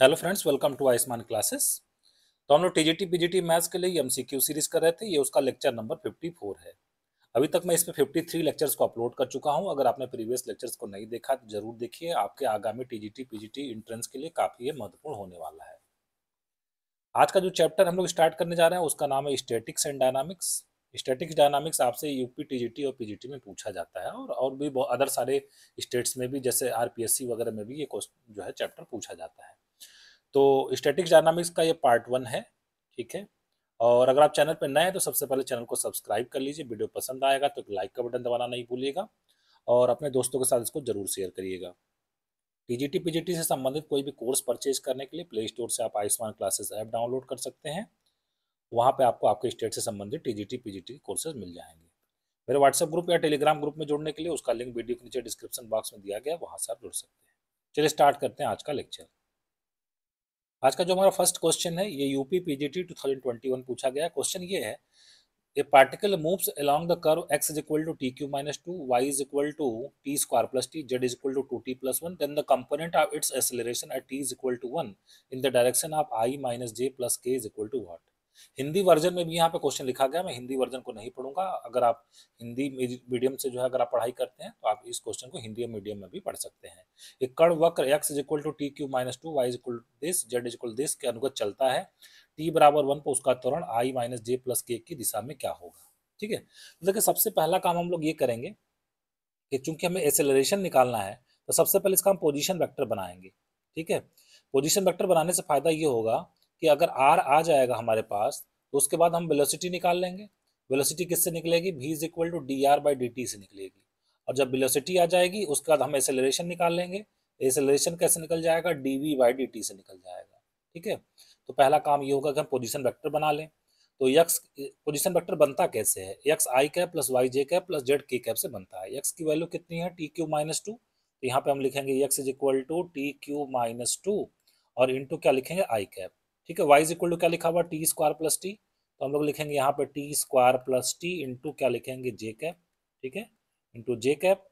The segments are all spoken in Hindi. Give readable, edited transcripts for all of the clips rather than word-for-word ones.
Hello friends, welcome to Ayushman classes. तो हम लोग टीजीटी पीजीटी मैथ्स के लिए एमसीक्यू सीरीज कर रहे थे। ये उसका लेक्चर नंबर 54 है। अभी तक मैं इसमें 53 लेक्चर्स को अपलोड कर चुका हूं। अगर आपने प्रीवियस लेक्चर्स को नहीं देखा तो जरूर देखिए, आपके आगामी टीजीटी पीजीटी एंट्रेंस के लिए काफी ये महत्वपूर्ण होने वाला है। आज का जो चैप्टर हम लोग स्टार्ट करने जा रहे हैं उसका नाम है statics and dynamics. Statics dynamics आपसे यूपी टीजीटी और पीजीटी में पूछा जाता है, और भी अदर सारे स्टेट्स में भी, जैसे आरपीएससी वगैरह में भी ये क्वेश्चन जो है चैप्टर पूछा जाता है। तो स्टैटिक्स डायनामिक्स का ये पार्ट 1 है। ठीक है। और अगर आप चैनल पर नए हैं तो सबसे पहले चैनल को सब्सक्राइब कर लीजिए। वीडियो पसंद आएगा तो लाइक का बटन दबाना नहीं भूलिएगा, और अपने दोस्तों के साथ इसको जरूर शेयर करिएगा। टीजीटी पीजीटी से संबंधित कोई भी कोर्स परचेज करने के लिए प्ले स्टोर से आप आयुष्मान क्लासेस ऐप डाउनलोड कर सकते हैं। वहाँ पे आपको आपके स्टेट से संबंधित टीजीटी पीजीटी कोर्सेज मिल जाएंगे। मेरे व्हाट्सएप ग्रुप या टेलीग्राम ग्रुप में जुड़ने के लिए उसका लिंक वीडियो के नीचे डिस्क्रिप्शन बॉक्स में दिया गया है, वहाँ से आप जुड़ सकते हैं। चलिए स्टार्ट करते हैं आज का लेक्चर। आज का जो हमारा फर्स्ट क्वेश्चन है ये यूपी पीजीटी 2021 पूछा गया। क्वेश्चन ये है, ए particle moves along the curve x is equal to tq minus 2, y is equal to t square plus t, z is equal to 2t plus 1, then the component of its acceleration at t is equal to 1 in the direction of I minus j plus k is equal to what। Hindi version में भी यहाँ पे क्वेश्चन लिखा गया। मैं हिंदी वर्जन को नहीं पढ़ूंगा। अगर आप हिंदी मीडियम से जो है अगर आप पढ़ाई करते हैं तो आप इस क्वेश्चन को हिंदी मीडियम में भी पढ़ सकते हैं। एक कर्ण वक्र x is equal to t cube minus 2, y is equal to this, z is equal this के अनुगत चलता है। t बराबर 1 पर उसका त्वरण i माइनस जे प्लस के की दिशा में क्या होगा। ठीक है। तो देखिए, सबसे पहला काम हम लोग ये करेंगे कि चूंकि हमें एक्सेलरेशन निकालना है तो सबसे पहले इसका हम पोजीशन वेक्टर बनाएंगे। ठीक है। पोजीशन वेक्टर बनाने से फायदा ये होगा कि अगर r आ जाएगा हमारे पास तो उसके बाद हम वेलोसिटी निकाल लेंगे। वेलोसिटी किससे निकलेगी? v is equal to d r by d t से निकलेगी। और जब वेलोसिटी आ जाएगी उसके बाद हम एक्सेलरेशन निकाल लेंगे। एक्सेलरेशन कैसे निकल जाएगा? D v by d t से निकल जाएगा। ठीक है। तो पहला काम ये होगा कि हम पोजीशन वेक्टर बना लें। तो यक्स पोजीशन वेक्टर बनता कैसे है? X i cap plus y j cap plus z k cap से बनता है। एक्स की वैल्यू कितनी है? T cube minus 2। तो यहाँ पे हम लिखेंगे x is equal to t cube minus 2 और इंटू क्या लिखेंगे? I cap. ठीक है। वाई इज इक्वल टू क्या लिखा हुआ? T square plus t. तो हम लोग लिखेंगे यहाँ पे t square plus t into क्या लिखेंगे? जे कैप। ठीक है। इंटू जे कैप।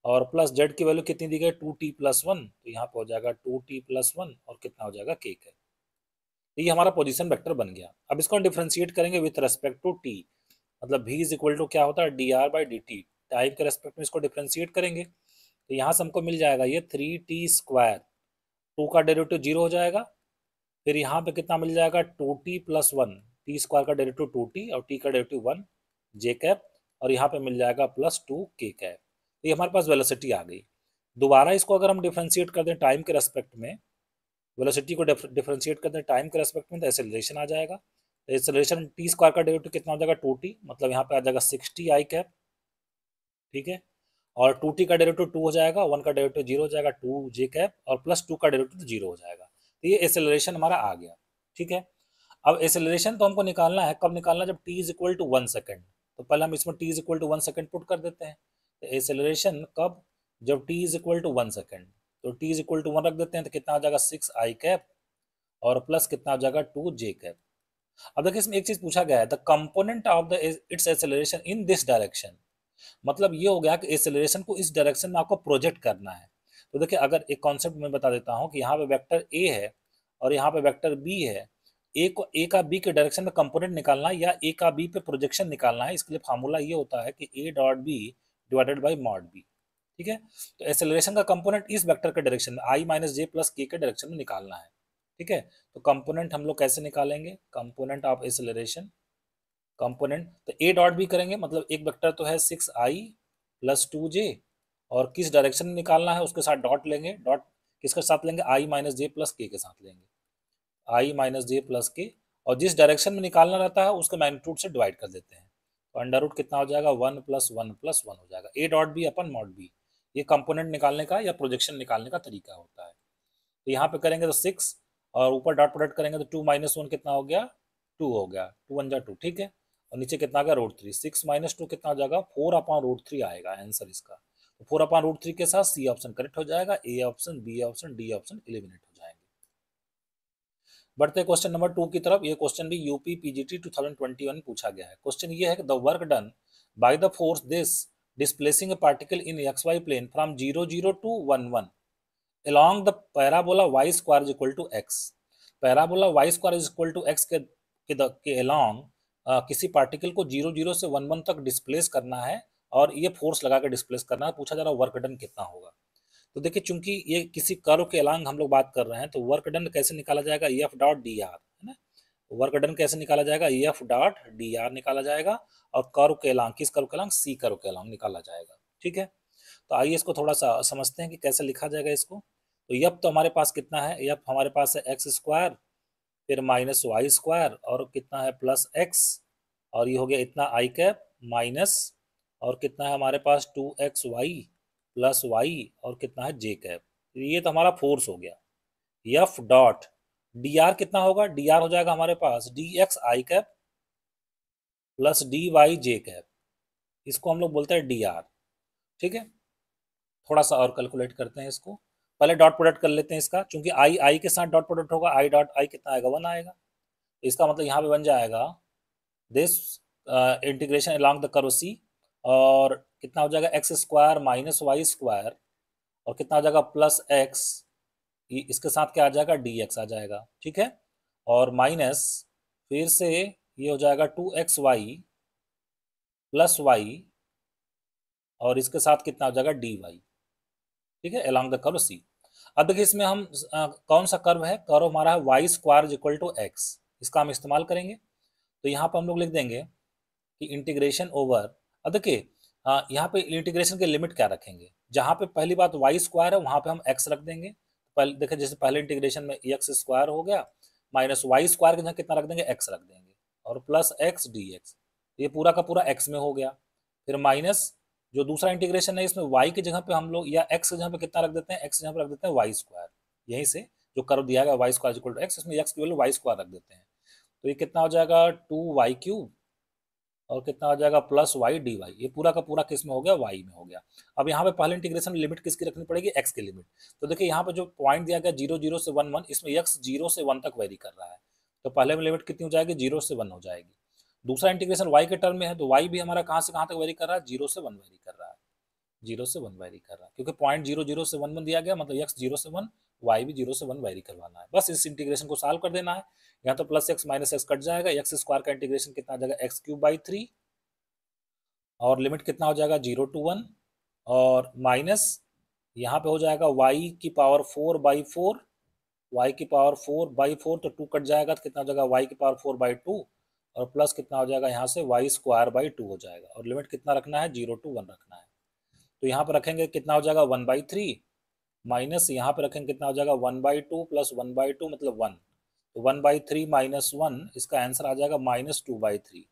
और प्लस जेड की वैल्यू कितनी दी गई? 2t+1। तो यहाँ पे हो जाएगा 2t+1 और कितना हो जाएगा? के कैप। तो ये हमारा पोजीशन वेक्टर बन गया। अब इसको हम डिफरेंशिएट करेंगे विथ रेस्पेक्ट टू टी। मतलब v इज इक्वल टू क्या होता है? D r by d T. Time के रेस्पेक्ट में इसको डिफरेंशिएट करेंगे तो यहाँ से हमको मिल जाएगा ये 3t²। 2 का डेरिवेटिव 0 हो जाएगा। फिर यहाँ पे कितना मिल जाएगा? 2t+1। टी स्क्वायर का डेरिवेटिव 2t और t का डेरिवेटिव 1 जे कैप। और यहाँ पे मिल जाएगा +2 के कैप। तो ये हमारे पास वेलोसिटी आ गई। दोबारा इसको अगर हम डिफरेंशिएट कर दें टाइम के रेस्पेक्ट में, वेलोसिटी को डिफरेंशिएट करते हैं टाइम के रेस्पेक्ट में, तो एक्सेलरेशन आ जाएगा। तो एक्सेलरेशन टी स्क्वायर का डेरिवेटिव कितना हो जाएगा? 2t, मतलब यहाँ पे आ जाएगा 6t आई कैप। ठीक है। और 2t का डेरिवेटिव 2 हो जाएगा, 1 का डेरिवेटिव 0 हो जाएगा, 2 जे कैप और +2 का डेरिवेटिव 0 हो जाएगा। तो ये एक्सेलरेशन हमारा आ गया। ठीक है। अब एक्सेलरेशन तो हमको निकालना है, कब निकालना है? जब t is equal to 1 second. तो पहले हम इसमें t is equal to 1 second put कर देते हैं। तो एक्सेलरेशन कब? जब t is equal to 1 second. तो t इज इक्वल टू 1 रख देते हैं तो कितना आ जाएगा? 6 आई कैप और प्लस कितना हो जाएगा? 2 जे कैप। अब देखिए, इसमें एक चीज पूछा गया है, the component of the it's acceleration in this direction. मतलब ये हो गया कि एक्सेलरेशन को इस डायरेक्शन में आपको प्रोजेक्ट करना है। तो देखिए, अगर एक कॉन्सेप्ट मैं बता देता हूँ कि यहाँ पे वेक्टर ए है और यहाँ पे वेक्टर बी है। ए का बी के डायरेक्शन में कंपोनेंट निकालना है या ए का बी पे प्रोजेक्शन निकालना है। इसके लिए फार्मूला ये होता है कि a dot b divided by mod b. ठीक है। तो एक्सेलरेशन का कंपोनेंट इस वेक्टर के डायरेक्शन में आई माइनस जे प्लस के डायरेक्शन में निकालना है। ठीक है। तो कंपोनेंट हम लोग कैसे निकालेंगे? कंपोनेंट ऑफ एक्सेलरेशन, कंपोनेंट तो ए डॉट बी करेंगे, मतलब एक वेक्टर तो है 6i प्लस 2j, और किस डायरेक्शन में निकालना है उसके साथ डॉट लेंगे। डॉट किसके साथ लेंगे? i माइनस जे प्लस के साथ लेंगे। i माइनस जे प्लस के, और जिस डायरेक्शन में निकालना रहता है उसके मैग्नीट्यूड से डिवाइड कर देते हैं। तो अंडर रूट कितना हो जाएगा? 1 प्लस 1 प्लस 1 हो जाएगा। A dot b upon mod b, ये कंपोनेंट निकालने का या प्रोजेक्शन निकालने का तरीका होता है। तो यहाँ पे करेंगे तो 6 और ऊपर डॉट प्रोडक्ट करेंगे तो 2 माइनस 1 कितना हो गया? 2 हो गया। 2 1 जा 2। ठीक है। और नीचे कितना आ गया? √3। 6 माइनस 2 कितना हो जाएगा? 4/√3 आएगा आंसर इसका। तो 4/√3 के साथ सी ऑप्शन करेक्ट हो जाएगा। A option, B option, D option eliminate हो जाएंगे। बढ़ते क्वेश्चन नंबर 2 की तरफ। ये क्वेश्चन भी यूपी पीजीटी 2021 में पूछा गया है। क्वेश्चन ये है कि the work done by the force this displacing a particle in x y plane from 0 0 to 1 1 along the parabola y square is equal to x, parabola y square is equal to x के along किसी पार्टिकल को 0 से 1 तक डिस्प्लेस करना है और ये फोर्स लगा के डिस्प्लेस करना है। पूछा जा रहा है वर्क डन कितना होगा। तो देखिए चूंकि ये किसी कर्व के अलॉन्ग हम लोग बात कर रहे हैं तो वर्क डन कैसे निकाला जाएगा, एफ डॉट डी आर, है ना। वर्क डन कैसे निकाला जाएगा, एफ डॉट डी आर निकाला जाएगा और कर्व के अलॉन्ग, किस कर्व के अलॉन्ग, सी कर्व के अलॉन्ग निकाला जाएगा। ठीक है, तो आइए इसको थोड़ा सा समझते हैं कि कैसे लिखा जाएगा इसको। तो एफ तो हमारे पास कितना है, एफ हमारे पास है एक्स स्क्वायर फिर माइनस वाई स्क्वायर और कितना है प्लस एक्स, और ये हो गया इतना आई कैप माइनस, और कितना है हमारे पास 2xy प्लस वाई और कितना है जे कैप। ये तो हमारा फोर्स हो गया। एफ डॉट डी आर कितना होगा, डी आर हो जाएगा हमारे पास D x i cap plus D Y j cap, इसको हम लोग बोलते हैं डी आर। ठीक है, थोड़ा सा और कैलकुलेट करते हैं इसको। पहले डॉट प्रोडक्ट कर लेते हैं इसका, क्योंकि आई आई के साथ डॉट प्रोडक्ट होगा, आई डॉट आई कितना आएगा, 1 आएगा। तो इसका मतलब यहाँ पे बन जाएगा this integration along the curve C, और कितना हो जाएगा x square minus y square और कितना हो जाएगा प्लस एक्स, इसके साथ क्या आ जाएगा, डी एक्स आ जाएगा। ठीक है, और माइनस फिर से ये हो जाएगा 2xy प्लस वाई और इसके साथ कितना हो जाएगा डी वाई। ठीक है, अलॉन्ग द कर्व सी। अब देखिए इसमें हम कौन सा कर्व है, कर्व हमारा है y square equal to x, इसका हम इस्तेमाल करेंगे। तो यहाँ पर हम लोग लिख देंगे कि इंटीग्रेशन ओवर, अब देखिए यहाँ पे इंटीग्रेशन के लिमिट क्या रखेंगे, जहाँ पे पहली बात वाई स्क्वायर है वहाँ पे हम एक्स रख देंगे। पहले देखिए जैसे पहले इंटीग्रेशन में एक्स स्क्वायर हो गया माइनस वाई स्क्वायर के जगह कितना रख देंगे, एक्स रख देंगे, और प्लस एक्स डी एक्स, ये पूरा का पूरा एक्स में हो गया। फिर माइनस जो दूसरा इंटीग्रेशन है इसमें y की जगह पे हम लोग या x की जगह पे कितना रख देते हैं, x की जगह पे रख देते हैं वाई स्क्वायर। यहीं से जो कर्व दिया गया y square equal to x, इसमें x की वैल्यू वाई स्क्वायर रख देते हैं। तो ये कितना हो जाएगा 2y³ और कितना हो जाएगा प्लस वाई डी वाई, ये पूरा का पूरा किस में हो गया, वाई में हो गया। अब यहाँ पे पहले इंटीग्रेशन में लिमिट किसकी रखनी पड़ेगी, एक्स की लिमिट। तो देखिए यहाँ पे जो पॉइंट दिया गया 0 से 1 इसमें एक्स 0 से 1 तक वेरी कर रहा है, तो पहले में लिमिट कितनी हो जाएगी, 0 से 1 हो जाएगी। दूसरा इंटीग्रेशन वाई के टर्म में है, तो वाई भी हमारा कहाँ से कहाँ तक वेरी कर रहा है, 0 से 1 वेरी कर रहा है, 0 से 1 वेरी कर रहा है, क्योंकि पॉइंट 0 से 1 दिया गया, मतलब एक्स 0 से 1 वाई भी 0 से 1 वेरी करवाना है। बस इस इंटीग्रेशन को सॉल्व कर देना है। यहाँ तो plus x minus x cut जाएगा, एक्स स्क्वायर का इंटीग्रेशन कितना आ जाएगा x³ और लिमिट कितना हो जाएगा 0 to 1, और माइनस यहाँ पे हो जाएगा y की पावर 4/4, y की पावर 4/4, तो 2 कट जाएगा तो कितना हो जाएगा y की पावर 4/2, और प्लस कितना हो जाएगा यहाँ से y²/2 हो जाएगा, और लिमिट कितना रखना है 0 to 1 रखना है। तो यहाँ पर रखेंगे कितना हो जाएगा 1/3, माइनस यहाँ पे रखेंगे कितना हो जाएगा 1/2 प्लस 1/2 मतलब 1, तो 1/3 माइनस 1, इसका आंसर आ जाएगा -2/3।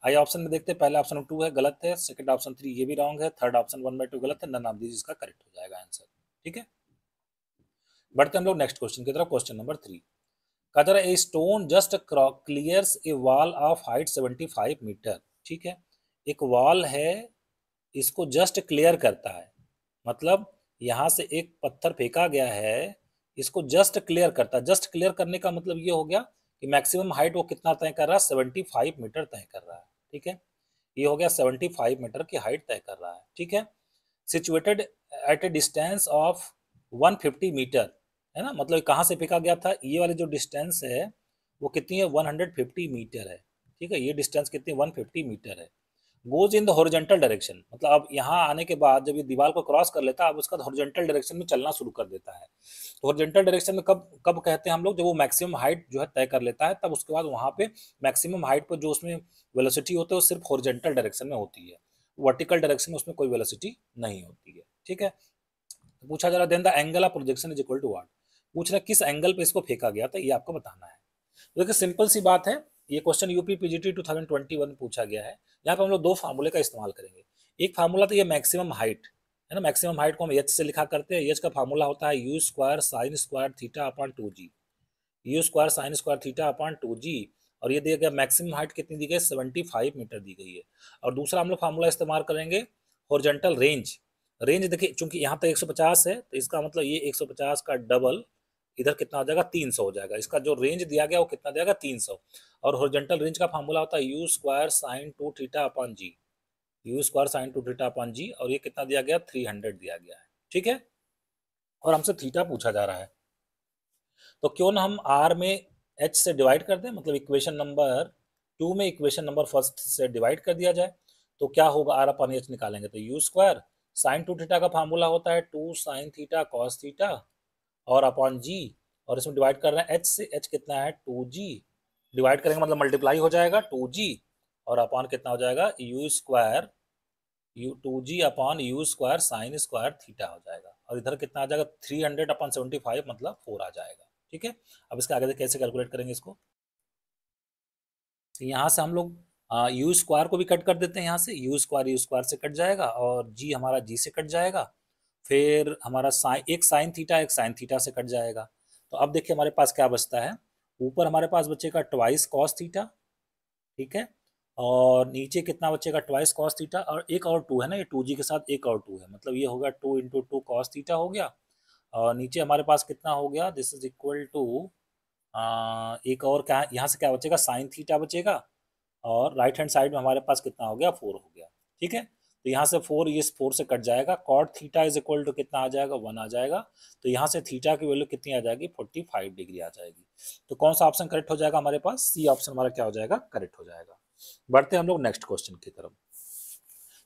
आइए ऑप्शन में देखते हैं, पहला ऑप्शन 2 है गलत है, सेकंड ऑप्शन 3 ये भी रॉन्ग है, थर्ड ऑप्शन 1/2 गलत है, नन ऑफ दीज इसका करेक्ट हो जाएगा आंसर। ठीक है, बढ़ते हम लोग नेक्स्ट क्वेश्चन की तरफ। क्वेश्चन नंबर 3 का जरा a stone just clears a wall of height 75 metre. ठीक है, एक वॉल है, इसको जस्ट क्लियर करता है, मतलब यहाँ से एक पत्थर फेंका गया है, इसको जस्ट क्लियर करता है। जस्ट क्लियर करने का मतलब ये हो गया कि मैक्सिमम हाइट वो कितना तय कर रहा है, 75 मीटर तय कर रहा है। ठीक है, ये हो गया 75 मीटर की हाइट तय कर रहा है। ठीक है, situated at a distance of 150 metre, है ना, मतलब कहाँ से फेंका गया था, ये वाली जो डिस्टेंस है वो कितनी है 150 मीटर है। ठीक है, ये डिस्टेंस कितनी 150 मीटर है। Goes in the horizontal direction, मतलब अब यहाँ आने के बाद जब ये दीवार को क्रॉस कर लेता है, अब उसका हॉरिजॉन्टल डायरेक्शन में चलना शुरू कर देता है। तो हॉरिजॉन्टल डायरेक्शन में कब कब कहते हैं हम लोग, जब वो मैक्सिमम हाइट जो है तय कर लेता है, तब उसके बाद वहाँ पे मैक्सिमम हाइट पर जो उसमें वेलोसिटी होती है वो सिर्फ हॉरिजॉन्टल डायरेक्शन में होती है, वर्टिकल डायरेक्शन में उसमें कोई वेलोसिटी नहीं होती है। ठीक है, तो पूछा जा रहा then the angle of projection is equal to what, पूछ रहा किस एंगल पे इसको फेंका गया था, ये आपको बताना है। तो देखिए सिंपल सी बात है, ये क्वेश्चन यूपी पीजीटी 2021 पूछा गया है। यहाँ पे हम लोग दो फार्मूले का इस्तेमाल करेंगे। एक फार्मूला तो ये मैक्सिमम हाइट है ना, मैक्सिमम हाइट को हम एच से लिखा करते हैं। एच का फार्मूला होता है u square sine square theta upon 2g, you square sine square theta upon 2g, और ये दिया गया मैक्सिमम हाइट कितनी दी गई 75 मीटर दी गई है। और दूसरा हम लोग फार्मूला इस्तेमाल करेंगे हॉरिजॉन्टल रेंज। रेंज देखिए चूंकि यहाँ तक 150 है, तो इसका मतलब ये 150 का डबल इधर कितना हो जाएगा 300 हो जाएगा। इसका जो रेंज दिया गया वो कितना दिया गया 300, और हॉरिजॉन्टल रेंज का फार्मूला होता है u square sine 2 theta upon g, u square sine 2 theta upon g, और ये कितना दिया गया 300 दिया गया है। ठीक है, और हमसे थीटा पूछा जा रहा है, तो क्यों ना हम आर में एच से डिवाइड कर दें, मतलब इक्वेशन नंबर 2 में इक्वेशन नंबर फर्स्ट से डिवाइड कर दिया जाए। तो क्या होगा, आर अपन एच निकालेंगे तो you square sign to theta का फार्मूला होता है 2 साइन थीटा कॉस थीटा और अपॉन जी, और इसमें डिवाइड कर रहे हैं एच से, एच कितना है 2g, डिवाइड करेंगे मतलब मल्टीप्लाई हो जाएगा 2g, और अपॉन कितना हो जाएगा u square you 2g upon you square sine square theta हो जाएगा, और इधर कितना आ जाएगा 300/75 मतलब 4 आ जाएगा। ठीक है, अब इसके आगे कैसे कैलकुलेट करेंगे इसको, तो यहाँ से हम लोग यू स्क्वायर को भी कट कर देते हैं, यहाँ से यू स्क्वायर से कट जाएगा और जी हमारा जी से कट जाएगा, फिर हमारा एक साइन थीटा से कट जाएगा। तो अब देखिए हमारे पास क्या बचता है, ऊपर हमारे पास बचेगा ट्वाइस कॉस थीटा, ठीक है, और नीचे कितना बचेगा ट्वाइस कॉस थीटा, और एक और टू है ना, ये 2g के साथ एक और टू है, मतलब ये होगा 2 × 2 कॉस थीटा हो गया, और नीचे हमारे पास कितना हो गया, दिस इज इक्वल टू एक और क्या, यहाँ से क्या बचेगा साइन थीटा बचेगा, और राइट हैंड साइड में हमारे पास कितना हो गया 4 हो गया। ठीक है, तो यहाँ से 4, ये 4 से कट जाएगा, cot theta is equal to कितना आ जाएगा 1 आ जाएगा, तो यहाँ से थीटा की वैल्यू कितनी आ जाएगी 45 डिग्री आ जाएगी। तो कौन सा ऑप्शन करेक्ट हो जाएगा हमारे पास, सी ऑप्शन हमारा क्या हो जाएगा करेक्ट हो जाएगा। बढ़ते हैं हम लोग नेक्स्ट क्वेश्चन की तरफ।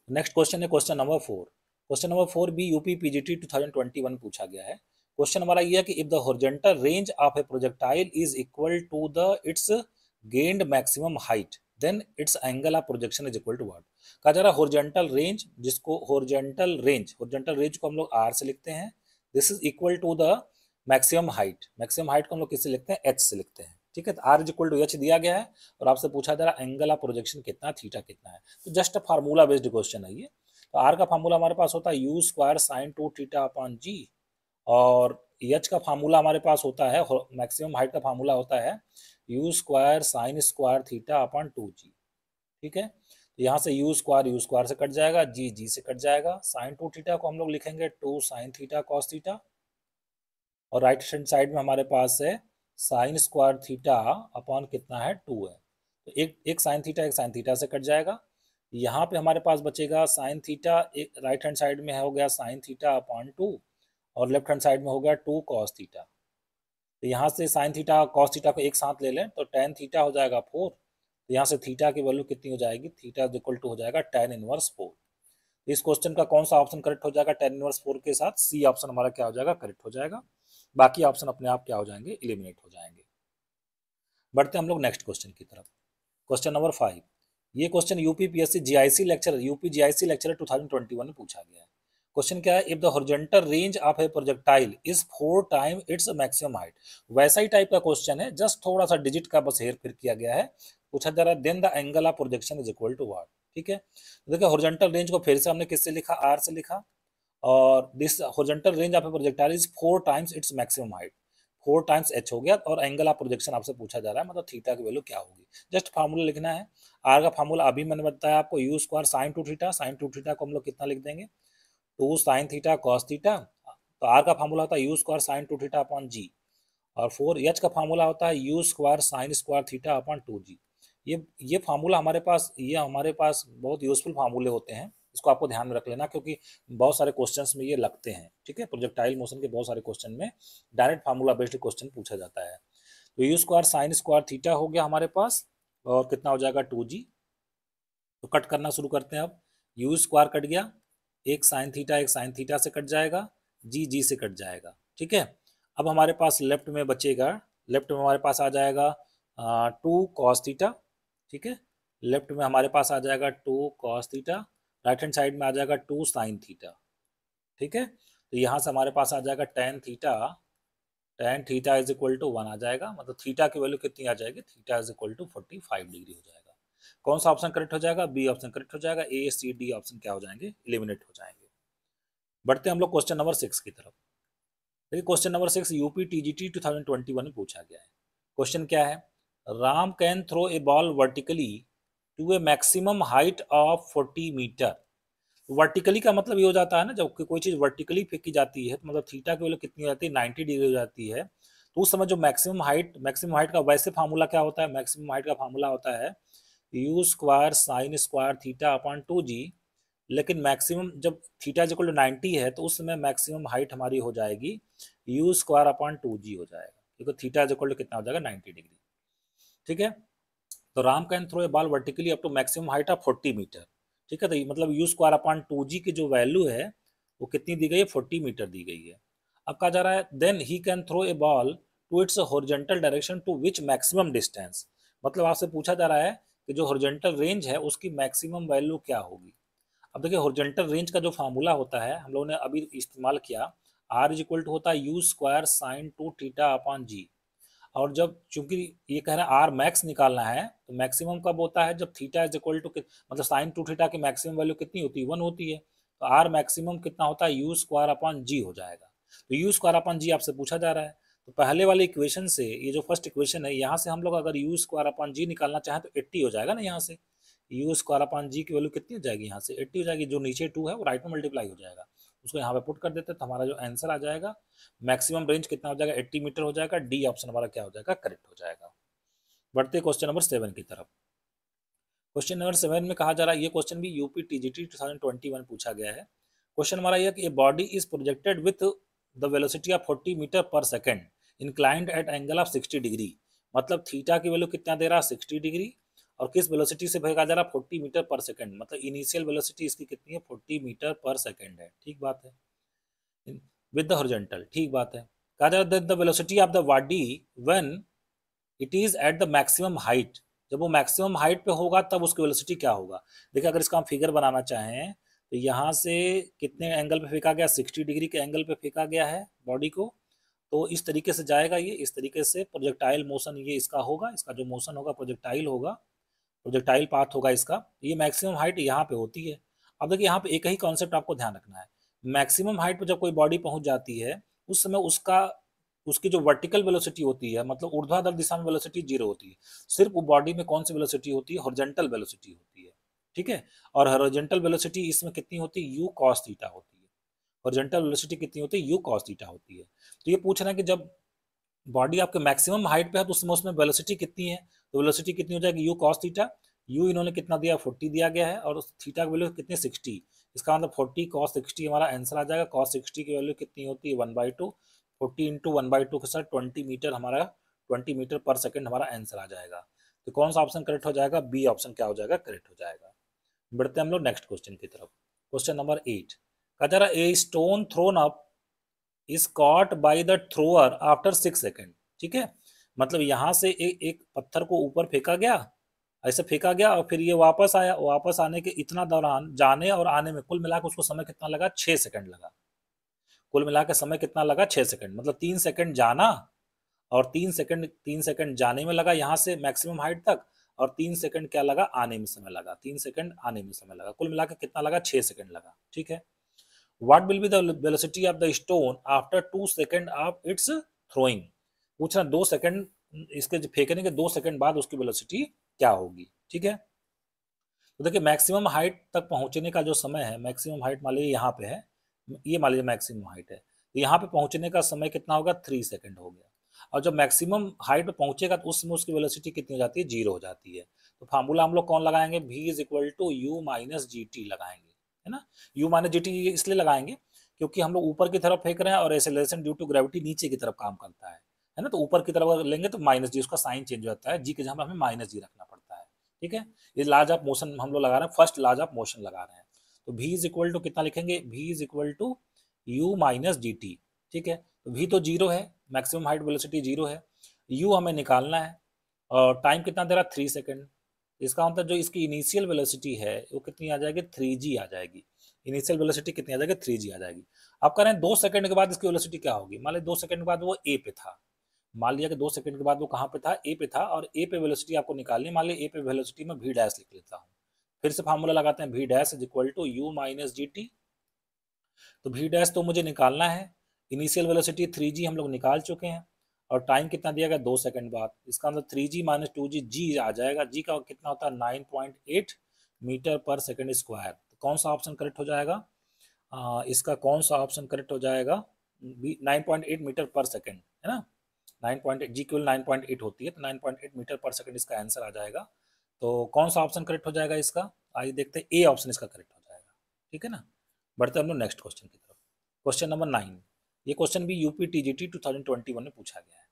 नेक्स्ट क्वेश्चन है क्वेश्चन नंबर 4। क्वेश्चन नंबर 4 भी यूपी पीजीटी 2021 पूछा गया है। क्वेश्चन हमारा ये है कि if the horizontal range of a projectile is equal to the its gained maximum height, then its angle of projection is equal to what. कहा जा रहा है हॉरिजॉन्टल रेंज, जिसको हॉरिजॉन्टल रेंज को हम लोग आर से लिखते हैं, this is equal to the maximum height को हम लोग किससे लिखते हैं एच से लिखते हैं। ठीक है, तो r is equal to h दिया गया है, और आपसे पूछा जा रहा है एंगल ऑफ प्रोजेक्शन कितना, थीटा कितना है। तो जस्ट फार्मूला बेस्ड क्वेश्चन है ये। तो आर का फार्मूला हमारे पास होता है u square sine 2 theta upon g, और एच का फार्मूला हमारे पास होता है, मैक्सिमम हाइट का फार्मूला होता है u square sine square theta upon 2g। ठीक है, तो यहाँ से यू स्क्वायर से कट जाएगा, जी से कट जाएगा, साइन 2 थीटा को हम लोग लिखेंगे 2 साइन थीटा कॉस थीटा, और राइट हैंड साइड में हमारे पास है साइन स्क्वायर थीटा अपॉन कितना है 2 है, तो एक साइन थीटा से कट जाएगा। यहाँ पे हमारे पास बचेगा साइन थीटा, एक राइट हैंड साइड में होगा साइन थीटा अपॉन 2, और लेफ्ट हैंड साइड में होगा 2 कॉस थीटा। तो यहाँ से साइन थीटा कॉस थीटा को एक साथ ले लें तो टेन थीटा हो जाएगा 4, तो यहाँ से थीटा की वैल्यू कितनी हो जाएगी, थीटा इक्वल टू हो जाएगा टेन इनवर्स 4। इस क्वेश्चन का कौन सा ऑप्शन करेक्ट हो जाएगा, टेन इनवर्स 4 के साथ सी ऑप्शन हमारा क्या हो जाएगा करेक्ट हो जाएगा, बाकी ऑप्शन अपने आप क्या हो जाएंगे एलिमिनेट हो जाएंगे। बढ़ते हम लोग नेक्स्ट क्वेश्चन की तरफ। क्वेश्चन नंबर 5, ये क्वेश्चन यूपी जीआईसी लेक्चर 2021 में पूछा गया है। क्वेश्चन क्या है, if the horizontal range of a projectile is 4 time its maximum height. वैसा ही टाइप का क्वेश्चन है, जस्ट थोड़ा सा डिजिट का बस हेर फेर किया गया है। पूछा जा रहा है then the angle of projection is equal to what. ठीक है, तो देखिए हॉरिजॉन्टल रेंज को फिर से हमने किससे लिखा, आर से लिखा, और this horizontal range of a projectile is 4 times its maximum height, 4 times H हो गया, और एंगल ऑफ प्रोजेक्शन आपसे पूछा जा रहा है, मतलब थीटा की वैल्यू क्या होगी। जस्ट फार्मूला लिखना है, आर का फार्मूला अभी मैंने बताया आपको u square sine 2 theta, sine 2 theta को हम लोग कितना लिख देंगे 2 साइन थीटा कॉस थीटा, तो आर का फार्मूला होता है u square sine 2 theta upon g, और 4 एच का फार्मूला होता है u square sine square theta upon 2g। ये फार्मूला हमारे पास बहुत यूजफुल फार्मूले होते हैं, इसको आपको ध्यान में रख लेना, क्योंकि बहुत सारे क्वेश्चंस में ये लगते हैं। ठीक है, प्रोजेक्टाइल मोशन के बहुत सारे क्वेश्चन में डायरेक्ट फार्मूला बेस्ड क्वेश्चन पूछा जाता है। तो you square sine square theta हो गया हमारे पास, और कितना हो जाएगा 2g। तो कट करना शुरू करते हैं अब, यू स्क्वायर कट गया, एक साइन थीटा से कट जाएगा, जी से कट जाएगा। ठीक है, अब हमारे पास लेफ्ट में बचेगा, लेफ्ट में हमारे पास आ जाएगा 2 कॉस थीटा। ठीक है, लेफ्ट में हमारे पास आ जाएगा 2 cos theta, right hand side में आ जाएगा 2 साइन थीटा। ठीक है, तो यहाँ से हमारे पास आ जाएगा tan theta is equal to 1 आ जाएगा, मतलब थीटा की वैल्यू कितनी आ जाएगी, theta is equal to 45 degree हो जाएगा। कौन सा ऑप्शन करेक्ट हो जाएगा, बी ऑप्शन करेक्ट हो जाएगा, ए सी डी ऑप्शन क्या हो जाएंगे एलिमिनेट हो जाएंगे। बढ़ते हम लोग क्वेश्चन नंबर 6 की तरफ। देखिए क्वेश्चन नंबर 6 यूपी टीजीटी 2021 में पूछा गया है। क्वेश्चन क्या है, Ram can throw a ball vertically to a maximum height of 40 metre. Vertically का मतलब ये हो जाता है ना, जब कोई चीज़ वर्टिकली फेंकी जाती है तो मतलब थीटा की वैल्यू कितनी हो जाती है 90 डिग्री हो जाती है। तो उस समय जो मैक्सिमम हाइट का वैसे फार्मूला क्या होता है, मैक्सिमम हाइट का फार्मूला होता है u square sine square theta upon 2g, लेकिन मैक्सिमम जब थीटा इज इक्वल टू 90 है तो उस समय मैक्सिमम हाइट हमारी हो जाएगी यू स्क्वायर अपॉन 2g हो जाएगा, क्योंकि थीटा इज इक्वल टू कितना हो जाएगा 90 डिग्री। ठीक है, तो Ram can throw a ball vertically up to maximum height of 40 metre. ठीक है, तो मतलब यू स्क्वायर अपॉन 2g की जो वैल्यू है वो कितनी दी गई है, 40 मीटर दी गई है। अब कहा जा रहा है then he can throw a ball to its horizontal direction to which maximum distance. मतलब आपसे पूछा जा रहा है कि जो हॉरिजॉन्टल रेंज है उसकी मैक्सिमम वैल्यू क्या होगी। अब देखिए हॉरिजॉन्टल रेंज का जो फार्मूला होता है हम लोगों ने अभी इस्तेमाल किया, आर इज इक्वल टू होता है u square sine 2 theta upon g. और जब चूंकि ये कह रहा है आर मैक्स निकालना है तो मैक्सिमम कब होता है, जब थीटा इज इक्वल टू मतलब साइन 2 थीटा की मैक्सिमम वैल्यू कितनी होती है, 1 होती है। तो आर मैक्सिमम कितना होता है, यू स्क्वायर अपॉन जी हो जाएगा। तो यू स्क्वायर अपॉन जी आपसे पूछा जा रहा है, तो पहले वाले इक्वेशन से ये जो फर्स्ट इक्वेशन है यहाँ से हम लोग अगर यू स्क्वायर अपॉन जी निकालना चाहें तो 80 हो जाएगा ना। यहाँ से यू स्क्वायर अपॉन जी की वैल्यू कितनी हो जाएगी, यहाँ से 80 हो जाएगी। जो नीचे 2 है वो राइट में मल्टीप्लाई हो जाएगा, उसको यहाँ पे पुट कर देते तो हमारा जो आंसर आ जाएगा मैक्सिमम रेंज कितना हो जाएगा, 80 मीटर हो जाएगा। डी ऑप्शन हमारा क्या हो जाएगा, करेक्ट हो जाएगा। बढ़ते क्वेश्चन नंबर 7 की तरफ। क्वेश्चन नंबर 7 में कहा जा रहा है, ये क्वेश्चन भी यूपी टीजीटी 2021 पूछा गया है। क्वेश्चन हमारा यह कि body is projected with the velocity of 40 metre per second inclined at angle of 60 degree. मतलब थीटा की वैल्यू कितना दे रहा है, 60 डिग्री, और किस वेलोसिटी से भेजा जा रहा है, 40 मीटर पर सेकेंड। मतलब इनिशियल वेलोसिटी इसकी कितनी है, 40 मीटर पर सेकेंड है। ठीक बात है, विद द हॉरिजॉन्टल, ठीक बात है। कहा जा रहा है the velocity of the body when it is at the maximum height. जब वो मैक्सिमम हाइट पे होगा तब उसकी वेलोसिटी क्या होगा। देखिए अगर इसका हम फिगर बनाना चाहें तो यहाँ से कितने एंगल पे फेंका गया, 60 डिग्री के एंगल पे फेंका गया है बॉडी को। तो इस तरीके से जाएगा ये, इस तरीके से प्रोजेक्टाइल मोशन ये इसका होगा, इसका जो मोशन होगा प्रोजेक्टाइल होगा, प्रोजेक्टाइल पाथ होगा इसका। ये मैक्सिमम हाइट यहाँ पे होती है। अब देखिए यहाँ पे एक ही कॉन्सेप्ट आपको ध्यान रखना है, मैक्सिमम हाइट पे जब कोई बॉडी पहुंच जाती है उस समय उसका उसकी जो वर्टिकल वेलोसिटी होती है, मतलब ऊर्ध्वाधर दिशा में वेलोसिटी 0 होती है। सिर्फ वो बॉडी में कौन सी वेलोसिटी होती है, हॉरिजॉन्टल वेलोसिटी होती है। ठीक है, और हॉरिजॉन्टल वेलोसिटी इसमें कितनी होती है, यू कॉस थीटा होती है। हॉरिजॉन्टल वेलोसिटी कितनी होती है, यू कॉस थीटा होती है। तो ये पूछ रहा है कि जब बॉडी आपके मैक्सिमम हाइट पे है तो उसमें उसमें वेलोसिटी कितनी है, तो वेलोसिटी कितनी हो जाएगी, यू कॉस थीटा। यू इन्होंने कितना दिया, 40 दिया गया है, और थीटा की वैल्यू कितनी, 60। इसका मतलब 40 कॉस 60 हमारा आंसर आ जाएगा। कॉस 60 की वैल्यू कितनी होती है, 1/2। 40 इंटू 1/2 के साथ 20 मीटर हमारा, 20 मीटर पर सेकेंड हमारा आंसर आ जाएगा। तो कौन सा ऑप्शन करेक्ट हो जाएगा, बी ऑप्शन क्या हो जाएगा, करेक्ट हो जाएगा। बढ़ते हैं हम लोग नेक्स्ट क्वेश्चन की तरफ। क्वेश्चन नंबर 8 का जरा, a stone throne up is caught by the thrower after 6 second. ठीक है, मतलब यहाँ से एक पत्थर को ऊपर फेंका गया, ऐसे फेंका गया और फिर ये वापस आया। वापस आने के इतना दौरान जाने और आने में कुल मिलाकर उसको समय कितना लगा, 6 सेकंड लगा। कुल मिलाकर समय कितना लगा, 6 सेकंड। मतलब 3 सेकंड जाना और 3 सेकंड जाने में लगा यहाँ से मैक्सिमम हाइट तक, और 3 सेकंड क्या लगा, आने में समय लगा। 3 सेकंड आने में समय लगा, कुल मिलाकर कितना लगा, 6 सेकंड लगा। ठीक है, What will be the velocity of the stone after 2 second of its throwing. पूछना 2 सेकंड इसके फेंकने के 2 सेकंड बाद उसकी वेलोसिटी क्या होगी। ठीक है, तो देखिए मैक्सिमम हाइट तक पहुंचने का जो समय है, मैक्सिमम हाइट मान लीजिए यहाँ पे है, ये मान लीजिए मैक्सिमम हाइट है, तो यहाँ पे पहुंचने का समय कितना होगा, 3 सेकंड हो गया। और जब मैक्सिमम हाइट पे पहुंचेगा तो उसमें उसकी वेलोसिटी कितनी हो जाती है, 0 हो जाती है। तो फार्मूला हम लोग कौन लगाएंगे, v is equal to u minus g t लगाएंगे, है ना। यू माइनस जी टी इसलिए लगाएंगे क्योंकि हम लोग ऊपर की तरफ फेंक रहे हैं और एक्सेलरेशन ड्यू टू ग्रेविटी नीचे की तरफ काम करता है ना। तो ऊपर की तरफ अगर लेंगे तो माइनस जी, उसका साइन चेंज हो जाता है, जी के जगह हमें माइनस जी रखना पड़ता है। ठीक है, ये लाज ऑफ मोशन हम लोग लगा रहे हैं, फर्स्ट लाज ऑफ मोशन लगा रहे हैं। तो v इज इक्वल टू कितना लिखेंगे, v is equal to u minus g t. ठीक है, तो v तो 0 है, मैक्सिमम हाइट वेलोसिटी 0 है, u हमें निकालना है, और टाइम कितना दे रहा है, 3 सेकेंड। इसका मतलब जो इसकी इनिशियल वेलोसिटी है वो कितनी आ जाएगी, 3g आ जाएगी। इनिशियल वेलोसिटी कितनी आ जाएगी, 3g आ जाएगी। आप कह रहे हैं 2 सेकंड के बाद इसकी वेलोसिटी क्या होगी। मान लीजिए 2 सेकंड के बाद वो ए पे था, मान लिया कि 2 सेकंड के बाद वो कहाँ पे था, ए पे था, और ए पे वेलोसिटी आपको निकालनी। मान लिया ए पे वेलोसिटी में v डैश लिख लेता हूँ, फिर से फार्मूला लगाते हैं, v dash is equal to u minus g t. तो v डैश तो मुझे निकालना है, इनिशियल वेलोसिटी 3g हम लोग निकाल चुके हैं, और टाइम कितना दिया गया, 2 सेकंड बाद। इसका मतलब 3g माइनस 2g, जी आ जाएगा, जी का कितना होता है 9.8 मीटर पर सेकंड स्क्वायर। तो कौन सा ऑप्शन करेक्ट हो जाएगा, इसका कौन सा ऑप्शन करेक्ट हो जाएगा, 9.8 मीटर पर सेकंड, है ना। 9.8 जी केवल 9.8 होती है, तो 9.8 मीटर पर सेकंड इसका आंसर आ जाएगा। तो कौन सा ऑप्शन करेक्ट हो जाएगा इसका, आइए देखते हैं, ए ऑप्शन इसका करेक्ट हो जाएगा। ठीक है ना। बढ़ते हम लोग नेक्स्ट क्वेश्चन की तरफ। क्वेश्चन नंबर 9, ये क्वेश्चन भी यूपी टीजीटी 2021 में पूछा गया है।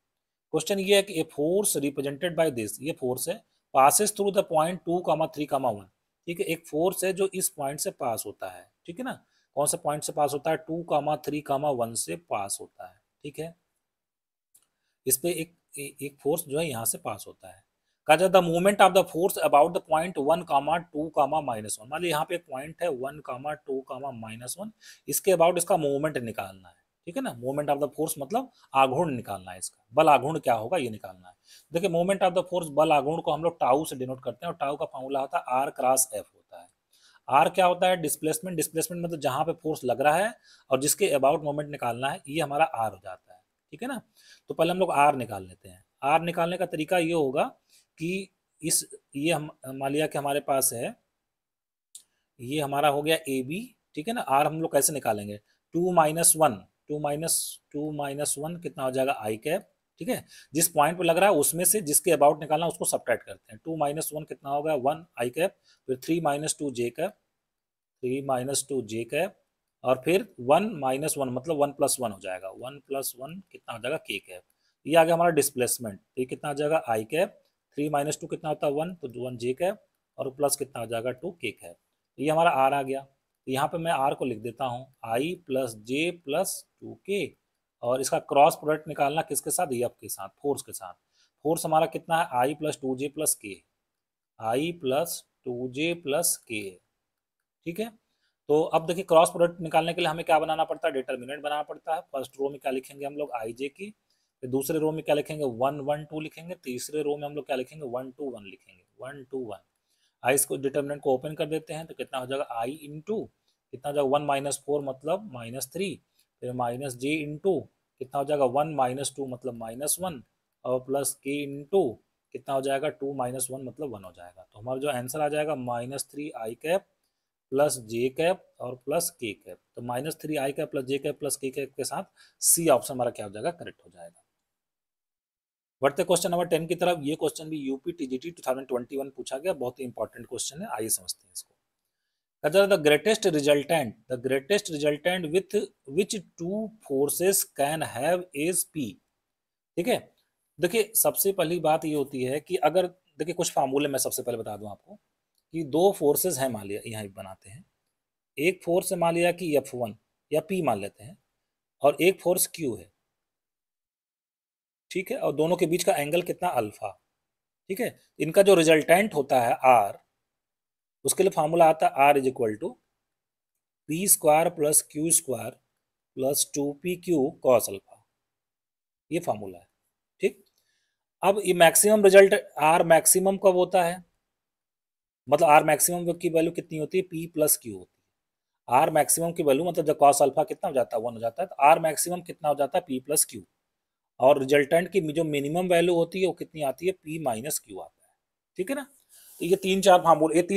क्वेश्चन ये है कि a force represented by this, ये फोर्स है, पासेस थ्रू द पॉइंट 2,3,1, ठीक है, एक फोर्स है जो इस पॉइंट से पास होता है, ठीक है ना। कौन से पॉइंट से पास होता है? 2,3,1 से पास होता है, ठीक है। इस पे एक फोर्स जो है यहाँ से पास होता है। कहा जाता है the movement of the force about the point 1,2,-1, मान लीजिए यहाँ पे एक पॉइंट है 1,2,-1, इसके अबाउट इसका मूवमेंट निकालना है, ठीक है ना। मूवमेंट ऑफ द फोर्स मतलब आघूर्ण निकालना है, इसका बल आघूर्ण क्या होगा ये निकालना है। देखिए मूवमेंट ऑफ द फोर्स बल आघूर्ण को हम लोग टाउ से डिनोट करते हैं, और टाउ का फॉर्मूला होता है आर क्रॉस एफ होता है। आर क्या होता है? डिस्प्लेसमेंट। डिस्प्लेसमेंट मतलब जहां पे फोर्स लग रहा है और जिसके अबाउट मोमेंट निकालना है, ये हमारा आर हो जाता है, ठीक है ना। तो पहले हम लोग आर निकाल लेते हैं। आर निकालने का तरीका ये होगा कि इस ये हम मान लिया कि हमारे पास है, ये हमारा हो गया ए बी, ठीक है ना। आर हम लोग कैसे निकालेंगे? 2 - 1, 2 - 1 कितना हो जाएगा? आई कैप, ठीक है। जिस पॉइंट पे लग रहा है उसमें से जिसके अबाउट निकालना है उसको सब्ट्रैक्ट करते हैं। 2 - 1 कितना होगा? 1 आई कैप, फिर 3 - 2 जे कैप, 3 - 2 जे कैप, और फिर 1 - 1 मतलब 1+1 हो जाएगा। 1+1 कितना हो जाएगा? के कैप। ये आ गया हमारा डिस्प्लेसमेंट। तो ये कितना हो जाएगा? आई कैप। 3 - 2 कितना होता है? 1, तो 1 जे कैप, और प्लस कितना हो जाएगा? 2 के कैप। तो ये हमारा आर आ गया। तो यहाँ पे मैं आर को लिख देता हूँ आई प्लस जे प्लस 2 के, और इसका क्रॉस प्रोडक्ट निकालना किसके साथ? एफ के साथ, फोर्स के साथ। फोर्स हमारा कितना है? आई प्लस 2 जे प्लस के, आई प्लस 2 जे प्लस के, ठीक है। तो अब देखिए क्रॉस प्रोडक्ट निकालने के लिए हमें क्या बनाना पड़ता है? डिटर्मिनेंट बनाना पड़ता है। फर्स्ट रो में क्या लिखेंगे हम लोग? आई जे की, फिर दूसरे रो में क्या लिखेंगे? 1 1 2 लिखेंगे, तीसरे रो में हम लोग क्या लिखेंगे? 1 2 1 लिखेंगे, 1 2 1। आई इसको डिटर्मिनेंट को ओपन कर देते हैं, तो कितना हो जाएगा? आई इंटू कितना हो जाएगा? 1 - 4 मतलब -3, फिर माइनस जे इंटू कितना हो जाएगा? 1 - 2 मतलब -1, और प्लस के इंटू कितना हो जाएगा? 2 - 1 मतलब 1 हो जाएगा। तो हमारा जो आंसर आ जाएगा -3 आई कैप प्लस जे कैप और प्लस के कैप। तो -3 आई कैप प्लस जे कैप प्लस के कैप के साथ सी ऑप्शन हमारा क्या हो जाएगा? करेक्ट हो जाएगा। बढ़ते क्वेश्चन नंबर 10 की तरफ। ये क्वेश्चन भी यूपी टीजीटी 2021 पूछा गया, बहुत ही इंपॉर्टेंट क्वेश्चन है, आइए समझते हैं इसको। The greatest resultant with which two forces can have is P, ठीक है। देखिए सबसे पहली बात ये होती है कि अगर देखिए कुछ फार्मूले मैं सबसे पहले बता दूं आपको कि दो फोर्सेस हैं, मान लिया यहाँ बनाते हैं। एक फोर्स है मान लिया कि F1 या P मान लेते हैं, और एक फोर्स Q है, ठीक है, और दोनों के बीच का एंगल कितना? अल्फा, ठीक है। इनका जो रिजल्टेंट होता है R, उसके लिए फॉर्मूला आता है R = P² + Q² + 2PQ cos alpha, ये फॉर्मूला है, ठीक। अब ये मैक्सिमम रिजल्ट R मैक्सिमम कब होता है? मतलब R मैक्सिमम की वैल्यू कितनी होती है? P + Q होती है। R मैक्सिमम की वैल्यू मतलब जब cos अल्फा कितना हो जाता है? 1 हो जाता है, तो R मैक्सिमम कितना हो जाता है? P + Q। और रिजल्टेंट की जो मिनिमम वैल्यू होती है वो कितनी आती है? P - Q आता है, ठीक है ना। तो ये तीन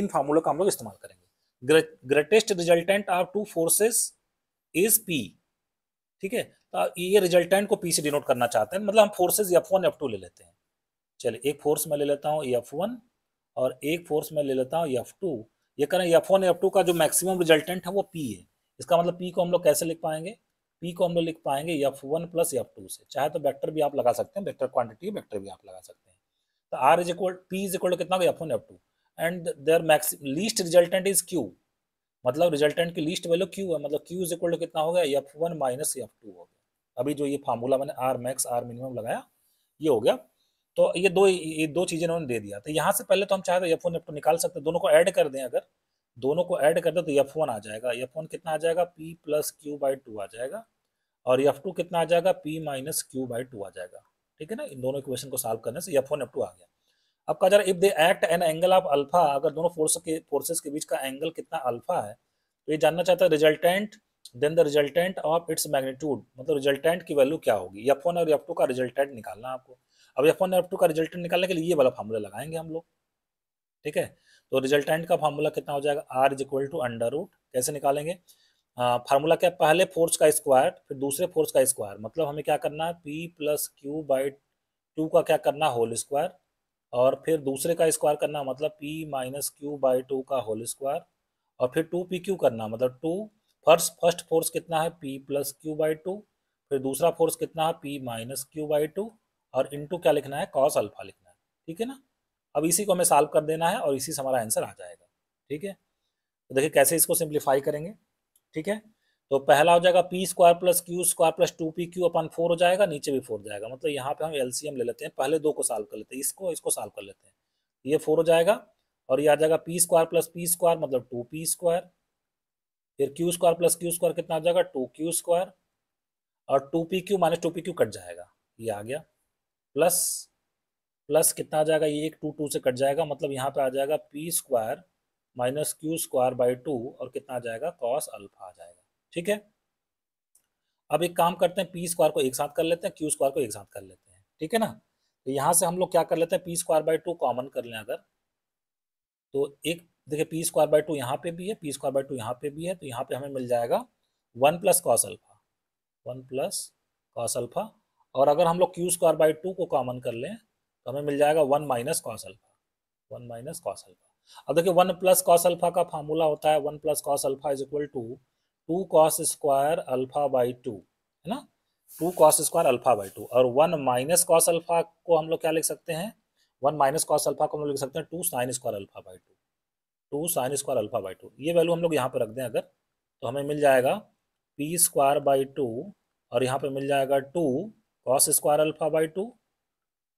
फार्मूले का हम लोग इस्तेमाल करेंगे। Greatest resultant of two forces is P, ठीक है। तो ये रिजल्टेंट को P से डिनोट करना चाहते हैं, मतलब हम फोर्सेस F1 F2 ले लेते हैं। चलिए एक फोर्स मैं ले लेता हूँ F1, और एक फोर्स मैं ले लेता हूँ F2। ये करें F1 F2 का जो मैक्सिमम रिजल्टेंट है वो P है। इसका मतलब P को हम लोग कैसे लिख पाएंगे? P को हम लोग लिख पाएंगे F1 + F2 से। चाहे तो वेक्टर भी आप लगा सकते हैं, वेक्टर क्वांटिटी वेक्टर भी आप लगा सकते हैं। तो P = कितना होगा? F1 F2, and their least resultant is Q, मतलब रिजल्टेंट की लीस्ट वैल्यू Q है, मतलब Q = कितना हो गया? F1 - F2 हो गया। अभी जो ये फार्मूला मैंने R मैक्स R मिनिमम लगाया, ये हो गया। तो ये दो चीजें उन्होंने दे दिया। तो यहाँ से पहले तो हम चाहे तो F1 F2 निकाल सकते हैं, दोनों को ऐड कर दें। अगर दोनों को ऐड कर दे तो F1 आ जाएगा। F1 कितना आ जाएगा? P + Q/2 आ जाएगा, और F2 कितना आ जाएगा? P - Q/2 आ जाएगा, ठीक है ना। इन दोनों इक्वेशन को सॉल्व करने से F1 F2 आ गया। अब कहा जा रहा है if they act an angle of alpha, अगर दोनों फोर्सेस के बीच का एंगल कितना अल्फा है, तो ये जानना चाहता है resultant, then the resultant of its magnitude, मतलब रिजल्टेंट की वैल्यू क्या होगी। F1 और F2 का रिजल्टेंट निकालना है आपको। अब F1 और F2 का रिजल्टेंट निकालने के लिए ये वाला फार्मूला लगाएंगे हम लोग, ठीक है। तो रिजल्टेंट का फार्मूला कितना हो जाएगा? R = कैसे निकालेंगे? फार्मूला क्या? पहले फोर्स का स्क्वायर फिर दूसरे फोर्स का स्क्वायर, मतलब हमें क्या करना है? P + Q/2 का क्या करना? होल स्क्वायर, और फिर दूसरे का स्क्वायर करना, मतलब P - Q/2 का होल स्क्वायर, और फिर 2pq करना, मतलब टू फर्स्ट फोर्स कितना है p plus Q by two, फिर दूसरा फोर्स कितना है p minus Q by two, और इनटू क्या लिखना है, कॉस अल्फा लिखना है। ठीक है ना। अब इसी को हमें सॉल्व कर देना है और इसी से हमारा आंसर आ जाएगा। ठीक है, तो देखिए कैसे इसको सिंप्लीफाई करेंगे। ठीक है, तो पहला हो जाएगा P square plus q square plus 2pq अपन 4 हो जाएगा, नीचे भी 4 जाएगा, मतलब यहाँ पे हम एलसीएम ले लेते हैं, पहले दो को सॉल्व कर लेते हैं, इसको सॉल्व कर लेते हैं। ये 4 हो जाएगा और ये आ जाएगा P square plus P square मतलब 2p स्क्वायर, फिर Q square plus q square कितना आ जाएगा 2q स्क्वायर, और 2pq माइनस 2pq कट जाएगा, ये आ गया, प्लस प्लस कितना आ जाएगा, ये एक 2 से कट जाएगा, मतलब यहाँ पे आ जाएगा P square minus Q square by 2 और कितना आ जाएगा कॉस अल्फा आ जाएगा। ठीक है, अब एक काम करते हैं, पी स्क्वायर को एक साथ कर लेते हैं, क्यू स्क्वायर को एक साथ कर लेते हैं। ठीक है ना, तो यहाँ से हम लोग क्या कर लेते हैं, पी स्क्वायर बाई 2 कॉमन कर लें अगर, तो एक देखिए पी स्क्वायर बाई 2 यहाँ पे भी है, पी स्क्वायर बाई 2 यहाँ पे भी है, तो यहाँ पे हमें मिल जाएगा 1 plus cos alpha, 1 plus cos alpha, और अगर हम लोग क्यू स्क्वायर बाई 2 को कॉमन कर लें तो हमें मिल जाएगा 1 minus cos alpha, 1 minus cos alpha. अब देखिए 1 प्लस कॉस अल्फा का फार्मूला होता है 1 plus cos alpha is equal to 2 cos square alpha by 2, है ना, 2 कॉस स्क्वायर अल्फा बाई 2, और 1 माइनस कॉस अल्फा को हम लोग क्या लिख सकते हैं, 1 माइनस कॉस अल्फा को हम लोग लिख सकते हैं 2 sine square alpha by 2, 2 sine square alpha by 2, ये वैल्यू हम लोग यहाँ पे रख दें अगर, तो हमें मिल जाएगा पी स्क्वायर बाई 2, और यहाँ पे मिल जाएगा 2 कॉस स्क्वायर अल्फा बाई 2,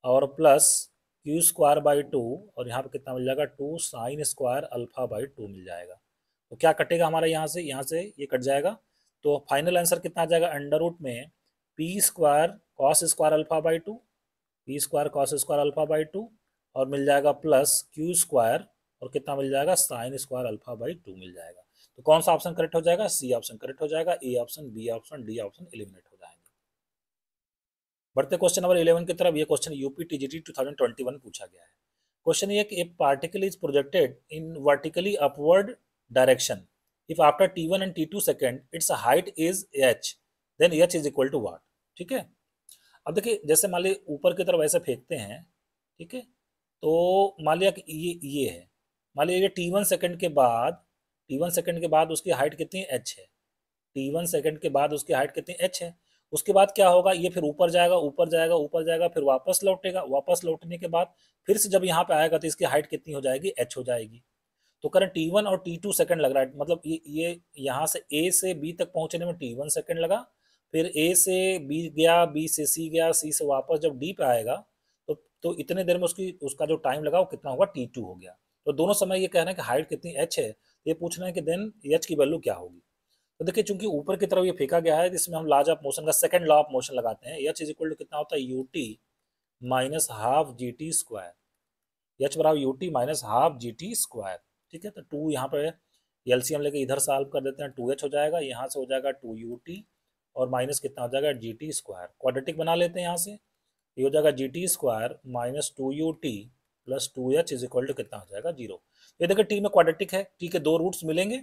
और प्लस क्यू स्क्वायर बाई 2, और यहाँ पे कितना मिल जाएगा 2 साइन स्क्वायर अल्फा बाई 2 मिल जाएगा। तो क्या कटेगा हमारा, यहाँ से ये कट जाएगा, तो फाइनल आंसर कितना आ जाएगा, अंडर रूट में P square cos square alpha by 2, P square cos square alpha by 2, और मिल जाएगा प्लस क्यू स्क्वायर, और कितना मिल जाएगा साइन स्क्वायर अल्फा बाई 2 मिल जाएगा। तो कौन सा ऑप्शन करेक्ट हो जाएगा, सी ऑप्शन करेक्ट हो जाएगा, A option, B option, D option eliminate हो जाएंगे। बढ़ते क्वेश्चन नंबर 11 की तरफ। ये क्वेश्चन यूपी टीजीटी 2021 पूछा गया है। क्वेश्चन ये कि एक particle is projected in vertically upward direction, if after t1 and t2 second its height is h, then h is equal to what. ठीक है, अब देखिए जैसे मान लीजिए ऊपर की तरफ ऐसे फेंकते हैं, ठीक है, तो मान लिया कि ये है, मान लीजिए t1 सेकेंड के बाद, उसकी हाइट कितनी h है, t1 सेकेंड के बाद उसकी हाइट कितनी h है, उसके बाद क्या होगा, ये फिर ऊपर जाएगा, फिर वापस लौटेगा, वापस लौटने के बाद फिर से जब यहाँ पे आएगा तो इसकी हाइट कितनी हो जाएगी, h हो जाएगी। तो करें t1 और t2 सेकंड लग रहा है, मतलब ये यहाँ से a से b तक पहुंचने में t1 सेकंड लगा, फिर a से b गया, b से c गया, c से वापस जब d पे आएगा तो इतने देर में उसका जो टाइम लगा वो कितना होगा, t2 हो गया। तो दोनों समय ये कह रहे हैं कि हाइट कितनी h है, ये पूछना है कि देन h की वैल्यू क्या होगी। तो देखिए चूंकि ऊपर की तरफ ये फेंका गया है, इसमें हम लॉज ऑफ मोशन का सेकंड लॉ ऑफ मोशन लगाते हैं, h इज इक्वल टू कितना होता है, ut माइनस हाफ जी टी स्क्वायर, h बराबर ut माइनस हाफ जी टी स्क्वायर। ठीक है, तो 2 यहाँ पे एलसीएम लेके इधर सॉल्व कर देते हैं, 2h हो जाएगा, यहाँ से हो जाएगा 2ut और माइनस कितना हो जाएगा जी टी स्क्वायर, क्वाड्रेटिक बना लेते हैं यहाँ से, ये हो जाएगा g t square minus 2ut plus 2h is equal to कितना हो जाएगा 0। ये देखिए टी में क्वाड्रेटिक है, टी के दो रूट्स मिलेंगे,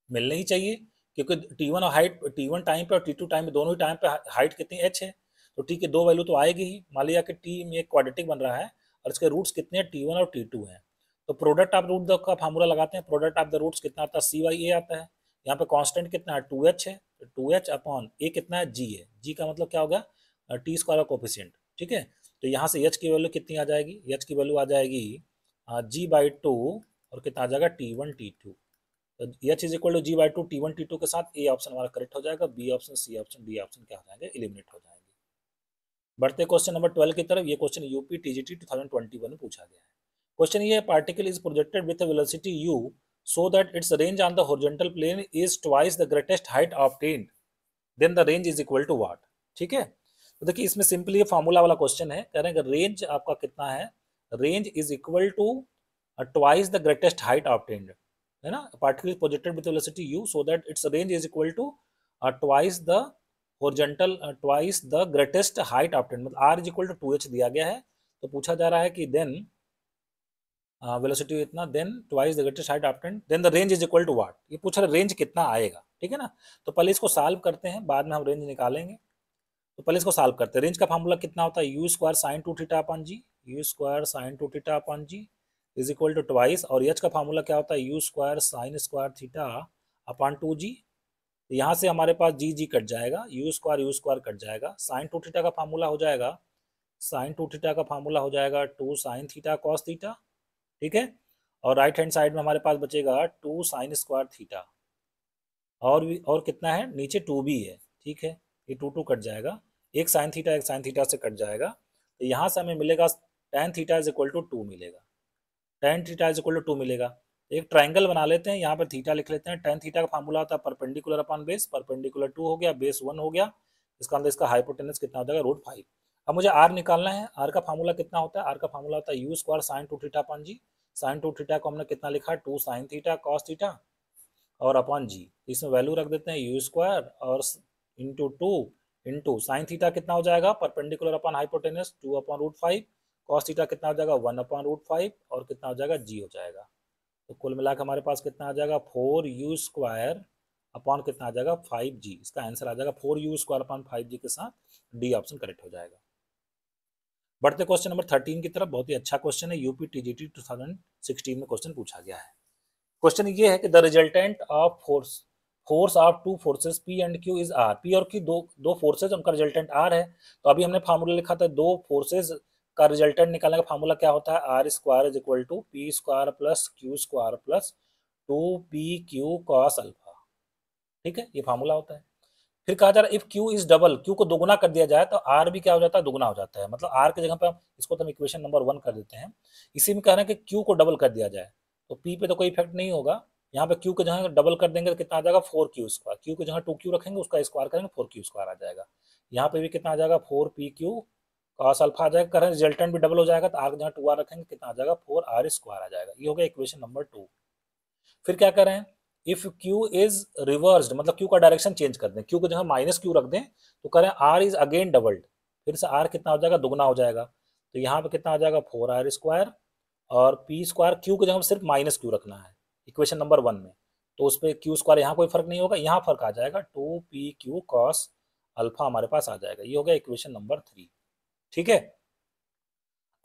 मिलने ही चाहिए, क्योंकि t1 और हाइट, t1 टाइम पे और t2 टाइम पे, दोनों ही टाइम पे हाइट कितनी h है, तो t के दो वैल्यू तो आएगी ही। मान लिया कि t में एक क्वाड्रेटिक बन रहा है और इसके रूट्स कितने हैं, t1 और t2 हैं, तो प्रोडक्ट ऑफ रूट का फार्मूला लगाते हैं, प्रोडक्ट ऑफ द रूट्स कितना आता है, cy a आता है, यहाँ पे कांस्टेंट कितना है 2h है, तो 2h अपॉन a कितना है g है, g का मतलब क्या होगा, टी स्क्वायर का कोफिशिएंट। ठीक है, तो यहाँ से h की वैल्यू कितनी आ जाएगी, h की वैल्यू आ जाएगी g/2 और कितना आ जाएगा t1 t2, तो h is equal to g/2 t1 t2 के साथ ए ऑप्शन हमारा करेक्ट हो जाएगा, B option, C option, D option क्या हो जाएंगे, एलिमिनेट हो जाएंगे। बढ़ते क्वेश्चन नंबर 12 की तरफ। ये क्वेश्चन यूपी टीजीटी 2021 में पूछा गया है। क्वेश्चन ये है, particle is projected with velocity u so that its range on the horizontal plane is twice the greatest height obtained, then the range is equal to what. ठीक है, तो देखिए इसमें सिंपली ये फार्मूला वाला क्वेश्चन है, कह रहे हैं कि रेंज आपका कितना है, range is equal to twice the greatest height obtained, है ना, particle projected with velocity u so that its range is equal to twice the horizontal, twice the greatest height obtained, मतलब r is equal to 2h दिया गया है, तो पूछा जा रहा है कि देन वेलोसिटी इतना, then twice the greatest height obtained, then the range is equal to what, ये पूछ रहा है रेंज कितना आएगा। ठीक है ना, तो पहले इसको सॉल्व करते हैं, बाद में हम रेंज निकालेंगे, तो पहले इसको सॉल्व करते हैं। रेंज का फार्मूला कितना होता है, u square sine 2 theta upon g, u square sine 2 theta upon g is equal to twice, और एच का फार्मूला क्या होता है, u square sine square theta upon 2g। यहाँ से हमारे पास जी कट जाएगा, यू स्क्वायर कट जाएगा, साइन 2 थीटा का फार्मूला हो जाएगा, साइन 2 थीटा का फार्मूला हो जाएगा 2 साइन थीटा कॉस थीटा, ठीक है। और राइट हैंड साइड में हमारे पास बचेगा 2 साइन स्क्वायर थीटा, और कितना है, नीचे 2 भी है, ठीक है, ये 2 कट जाएगा, एक साइन थीटा से कट जाएगा, तो यहाँ से हमें मिलेगा tan theta is equal to 2 मिलेगा, tan theta is equal to 2 मिलेगा। एक ट्राइंगल बना लेते हैं, यहाँ पर थीटा लिख लेते हैं, tan थीटा का फार्मूला होता है परपेंडिकुलर अपॉन बेस, परपेंडिकुलर 2 हो गया, बेस 1 हो गया, इसका मतलब इसका हाइपोटेनस कितना हो जाएगा, √5। अब मुझे आर निकालना है, आर का फार्मूला कितना होता है, आर का फार्मूला होता है u square sine 2 theta upon g, sine 2 theta को हमने कितना लिखा, 2 साइन थीटा कॉस थीटा और अपॉन जी, इसमें वैल्यू रख देते हैं यू स्क्वायर और इंटू 2 इंटू साइन थीटा कितना हो जाएगा, perpendicular upon hypotenuse 2 upon √5, cos theta कितना हो जाएगा 1 अपॉन √5, और कितना हो जाएगा जी हो जाएगा। तो कुल मिलाकर हमारे पास कितना आ जाएगा 4u स्क्वायर अपॉन कितना आ जाएगा 5g, इसका आंसर आ जाएगा 4u स्क्वायर अपॉन 5g के साथ डी ऑप्शन करेक्ट हो जाएगा। बढ़ते क्वेश्चन नंबर 13 की तरफ, बहुत ही अच्छा क्वेश्चन है, यूपी टीजीटी 2016 में क्वेश्चन पूछा गया है। क्वेश्चन ये है कि the resultant of force of two forces p and q is r, p और क्यू दो फोर्सेज, उनका रिजल्टेंट आर है। तो अभी हमने फार्मूला लिखा था, दो फोर्सेज का रिजल्टेंट निकालने का फार्मूला क्या होता है, r square is equal to p square plus q square plus 2pq cos alpha, ठीक है, ये फार्मूला होता है। फिर कहा जा रहा है if Q is double, Q को दोगुना कर दिया जाए तो आर भी क्या हो जाता है, दोगुना हो जाता है, मतलब आर की जगह पे इसको तो हम इक्वेशन नंबर 1 कर देते हैं। इसी में कह रहे हैं कि क्यू को डबल कर दिया जाए, तो पी पे तो कोई इफेक्ट नहीं होगा, यहाँ पे क्यू के जगह डबल कर देंगे तो कितना आ जाएगा 4q स्क्वायर, क्यू की जगह 2q रखेंगे, उसका स्क्वायर करेंगे 4q स्क्वायर आ जाएगा। यहाँ पे भी कितना आ जाएगा 4pq कॉस अल्फा आ जाएगा, करें रिजल्टेंट भी डबल हो जाएगा, तो आर की जगह 2r रखेंगे, कितना आ जाएगा 4r स्क्वायर आ जाएगा। ये हो गया इक्वेशन नंबर 2। फिर क्या करें, इफ क्यू इज रिवर्स्ड, मतलब क्यू का डायरेक्शन चेंज कर दें, क्यू की जगह माइनस क्यू रख दें, तो करें आर इज अगेन डबल्ड, फिर से आर कितना हो जाएगा, दुगना हो जाएगा, तो यहाँ पे कितना आ जाएगा 4r स्क्वायर, और पी स्क्वायर क्यू की जगह सिर्फ माइनस क्यू रखना है इक्वेशन नंबर 1 में, तो उस पर क्यू स्क्वायर यहाँ कोई फर्क नहीं होगा, यहाँ फर्क आ जाएगा 2pq कॉस अल्फा हमारे पास आ जाएगा। ये हो गया इक्वेशन नंबर 3, ठीक है।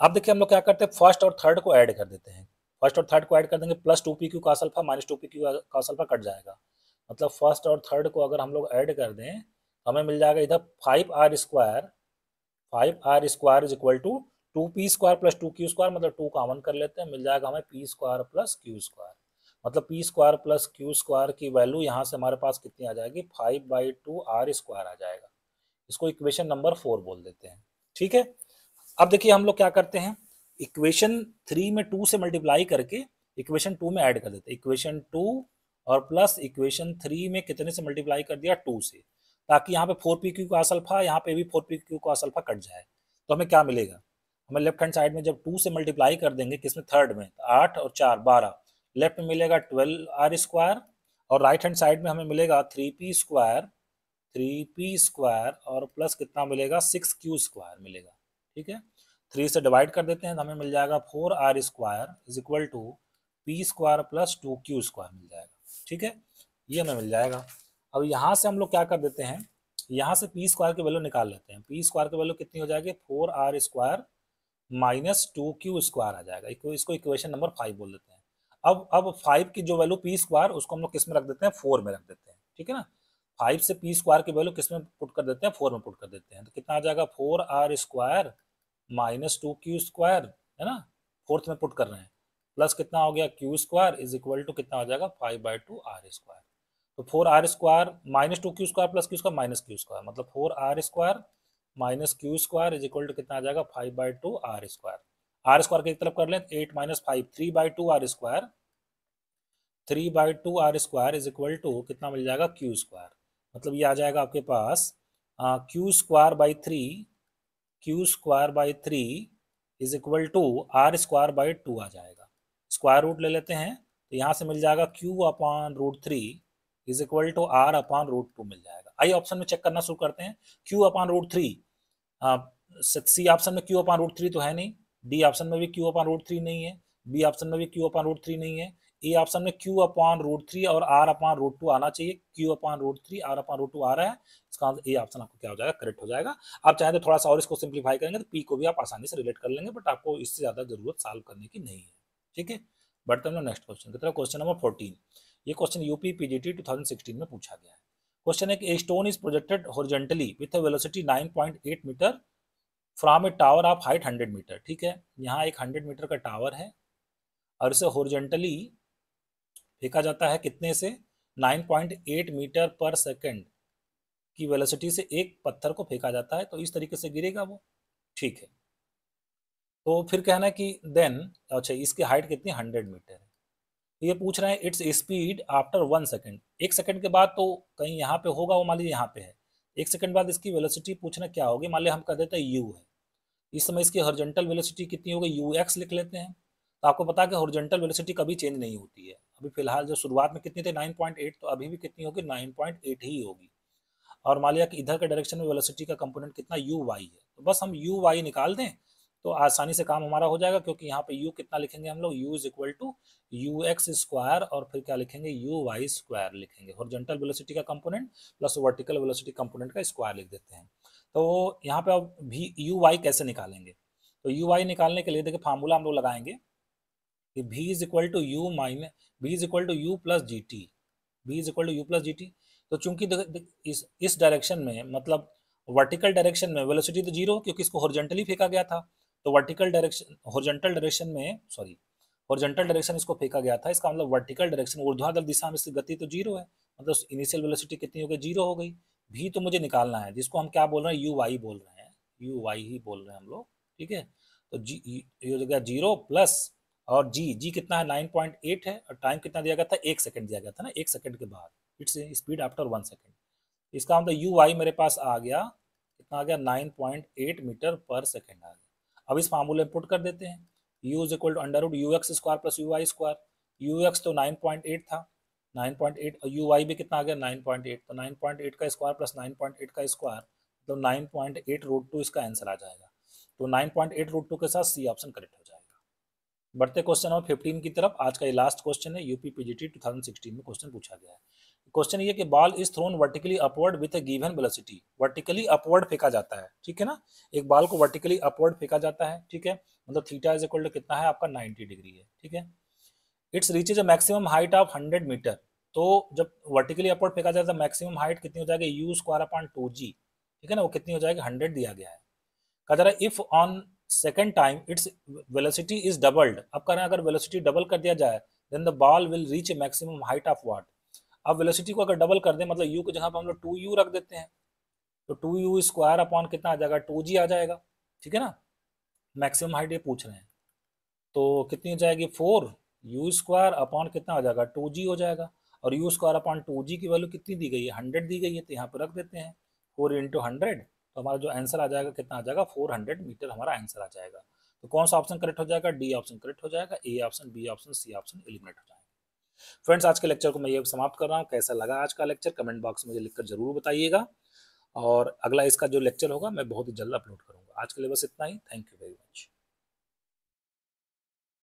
अब देखिए हम लोग क्या करते हैं, फर्स्ट और थर्ड को ऐड कर देते हैं, फर्स्ट और थर्ड को ऐड कर देंगे, plus 2pq cos alpha minus 2pq cos alpha cut जाएगा, मतलब फर्स्ट और थर्ड को अगर हम लोग ऐड कर दें तो हमें मिल जाएगा इधर 5r square, 5r square is equal to 2p square plus 2q square, मतलब 2 कॉमन कर लेते हैं, मिल जाएगा हमें p square plus q square, मतलब p square plus q square की वैल्यू यहाँ से हमारे पास कितनी आ जाएगी 5/2r स्क्वायर आ जाएगा, इसको इक्वेशन नंबर 4 बोल देते हैं, ठीक है। अब देखिए हम लोग क्या करते हैं, इक्वेशन 3 में 2 से मल्टीप्लाई करके इक्वेशन 2 में ऐड कर देते हैं, इक्वेशन 2 और प्लस इक्वेशन 3 में कितने से मल्टीप्लाई कर दिया 2 से, ताकि यहाँ पे 4pq कॉस अल्फा, यहाँ पे भी 4pq कॉस अल्फा कट जाए, तो हमें क्या मिलेगा, हमें लेफ्ट हैंड साइड में जब 2 से मल्टीप्लाई कर देंगे किसमें, थर्ड में, 8 और 4 12, लेफ्ट में मिलेगा 12r स्क्वायर, और राइट हैंड साइड में हमें मिलेगा 3p स्क्वायर और प्लस कितना मिलेगा 6q स्क्वायर मिलेगा, ठीक है। 3 से डिवाइड कर देते हैं तो हमें मिल जाएगा 4r square is equal to p square plus 2q square मिल जाएगा, ठीक है, ये हमें मिल जाएगा। अब यहाँ से हम लोग क्या कर देते हैं, यहाँ से p स्क्वायर की वैल्यू निकाल लेते हैं, p स्क्वायर की वैल्यू कितनी हो जाएगी 4r square minus 2q square आ जाएगा, इसको इक्वेशन नंबर 5 बोल देते हैं। अब 5 की जो वैल्यू p स्क्वायर, उसको हम लोग किस में रख देते हैं, 4 में रख देते हैं, ठीक है ना। 5 से p स्क्वायर की वैल्यू किस में पुट कर देते हैं, 4 में पुट कर देते हैं, तो कितना आ जाएगा 4r square minus 2q square, है ना, फोर्थ में पुट कर रहे हैं, प्लस कितना हो गया q square is equal to कितना हो जाएगा 5/2r स्क्वायर, तो 4r square minus 2q square plus q square minus q square, मतलब 4r square minus q square is equal to कितना आ जाएगा 5/2r स्क्वायर, r स्क्वायर की एक तरफ कर लें 8 minus 5 3/2r square, 3/2r square is equal to कितना मिल जाएगा q स्क्वायर, मतलब ये आ जाएगा आपके पास q square by 3 is equal to r square by 2 आ जाएगा, स्क्वायर रूट ले लेते हैं तो यहाँ से मिल जाएगा q upon √3 is equal to r upon √2 मिल जाएगा। आइए ऑप्शन में चेक करना शुरू करते हैं, q अपॉन √3, सी ऑप्शन में q अपॉन √3 तो है नहीं, डी ऑप्शन में भी q अपॉन √3 नहीं है, बी ऑप्शन में भी q अपॉन √3 नहीं है, ए ऑप्शन में q अपॉन √3 और r अपॉन √2 आना चाहिए, q अपॉन √3 r अपॉन √2 आ रहा है, इसका ए ऑप्शन आपको क्या हो जाएगा, करेक्ट हो जाएगा। आप चाहें तो थोड़ा सा और इसको सिंप्लीफाई करेंगे तो p को भी आप आसानी से रिलेट कर लेंगे, बट आपको इससे ज़्यादा जरूरत सॉल्व करने की नहीं है, ठीक है। बढ़ते हम लोग नेक्स्ट क्वेश्चन की तरफ। क्वेश्चन नंबर 14, ये क्वेश्चन यूपी पीजीटी 2016 में पूछा गया है। क्वेश्चन है कि a stone is projected horizontally with a velocity 9.8 metre from a tower of height 100 metre. ठीक है, यहाँ एक 100 मीटर का टावर है और इसे हॉरिजॉन्टली फेंका जाता है कितने से, 9.8 मीटर पर सेकंड की वेलोसिटी से एक पत्थर को फेंका जाता है, तो इस तरीके से गिरेगा वो। ठीक है, तो फिर कहना है कि देन, अच्छा इसकी हाइट कितनी, 100 मीटर है। तो ये पूछ रहे हैं its speed after 1 second, 1 second के बाद तो कहीं यहाँ पे होगा वो, मान लीजिए यहाँ पे है, 1 सेकंड बाद इसकी वेलोसिटी पूछना क्या होगी, मान लिया हम कह देते हैं यू है, इस समय इसकी हॉरिजॉन्टल वेलोसिटी कितनी होगी, यू एक्स लिख लेते हैं। तो आपको पता है कि हॉरिजॉन्टल वेलोसिटी कभी चेंज नहीं होती है, अभी फिलहाल जो शुरुआत में कितनी थे 9.8, तो अभी भी कितनी होगी 9.8 ही होगी। और मान लिया कि इधर के डायरेक्शन में वेलोसिटी का कंपोनेंट कितना यू वाई है, तो बस हम यू वाई निकाल दें तो आसानी से काम हमारा हो जाएगा, क्योंकि यहाँ पे यू कितना लिखेंगे हम लोग, u is equal to u x square और फिर क्या लिखेंगे, यू वाई स्क्वायर लिखेंगे, हॉरिजॉन्टल वेलोसिटी का component plus vertical velocity component का स्क्वायर लिख देते हैं। तो यहाँ पे अब भी यू वाई कैसे निकालेंगे, तो यू वाई निकालने के लिए देखिए फार्मूला हम लोग लगाएंगे कि v is equal to u minus v is equal to u plus g t, v is equal to u plus g t. तो चूंकि इस डायरेक्शन में, मतलब वर्टिकल डायरेक्शन में वेलोसिटी तो जीरो, क्योंकि इसको हॉरिजॉन्टली फेंका गया था, तो वर्टिकल डायरेक्शन हॉरिजॉन्टल डायरेक्शन में, सॉरी हॉरिजॉन्टल डायरेक्शन इसको फेंका गया था, इसका मतलब वर्टिकल डायरेक्शन ऊर्ध्वाधर दिशा में इसकी गति तो जीरो है, मतलब इनिशियल वेलोसिटी कितनी हो गई, जीरो हो गई। भी तो मुझे निकालना है, जिसको हम क्या बोल रहे हैं, यू वाई बोल रहे हैं, यू वाई ही बोल रहे हैं हम लोग। ठीक है, तो जी ये हो गया जीरो प्लस, और जी जी कितना है 9.8 है, और टाइम कितना दिया गया था, 1 सेकंड दिया गया था ना, 1 सेकंड के बाद इट्स स्पीड आफ्टर 1 सेकंड। इसका मतलब यू वाई मेरे पास आ गया, कितना आ गया 9.8 मीटर पर सेकंड आ गया। अब इस फार्मूले में पुट कर देते हैं, u is equal to under root u x square plus u y square, u x तो 9.8 था, 9.8 और यू वाई भी कितना आ गया 9.8, तो 9.8 का स्क्वायर प्लस 9.8 का स्क्वायर, तो 9.8 रूट टू इसका आंसर आ जाएगा। तो 9.8 रूट टू के साथ सी ऑप्शन करेक्ट हो जाएगा। बढ़ते क्वेश्चन नंबर 15 की तरफ। आज का ये लास्ट क्वेश्चन है, यूपी पीजीटी 2016 में क्वेश्चन पूछा गया है। क्वेश्चन ये कि ball is thrown vertically upward with a given velocity, vertically upward फेंका जाता है, ठीक है ना, एक बॉल को वर्टिकली अपवर्ड फेंका जाता है, ठीक है, मतलब थीटा इज इक्वल टू कितना है आपका 90 डिग्री है, ठीक है। Its reaches a maximum height of 100 metre, तो जब वर्टिकली अपवर्ड फेंका जाता है मैक्सिमम हाइट कितनी हो जाएगी, यू स्क्वायर अपॉन 2g, ठीक है ना, वो कितनी हो जाएगी 100 दिया गया है। कह रहा है if on second time its velocity is doubled, अब कह रहे हैं अगर वेलोसिटी डबल कर दिया जाए then the ball will reach a maximum height of what. अब वेलोसिटी को अगर डबल कर दें, मतलब यू की जगह पर हम लोग 2u रख देते हैं, तो 2u स्क्वायर अपॉन कितना आ जाएगा 2g आ जाएगा, ठीक है ना। मैक्सिमम हाइट ये पूछ रहे हैं, तो कितनी हो जाएगी 4u स्क्वायर अपॉन कितना हो जाएगा 2g हो जाएगा, और u स्क्वायर अपॉन 2g की वैल्यू कितनी दी गई है 100 दी गई है, तो यहाँ पर रख देते हैं 4 इंटू 100, तो हमारा जो आंसर आ जाएगा कितना आ जाएगा 400 मीटर हमारा आंसर आ जाएगा। तो कौन सा ऑप्शन करेक्ट हो जाएगा, डी ऑप्शन करेक्ट हो जाएगा, A option B option C option eliminate हो जाएगा। फ्रेंड्स आज के लेक्चर को मैं ये समाप्त कर रहा हूँ, कैसा लगा आज का लेक्चर कमेंट बॉक्स में मुझे लिखकर जरूर बताइएगा, और अगला इसका जो लेक्चर होगा मैं बहुत ही जल्द अपलोड करूँगा। आज के लिए बस इतना ही, थैंक यू।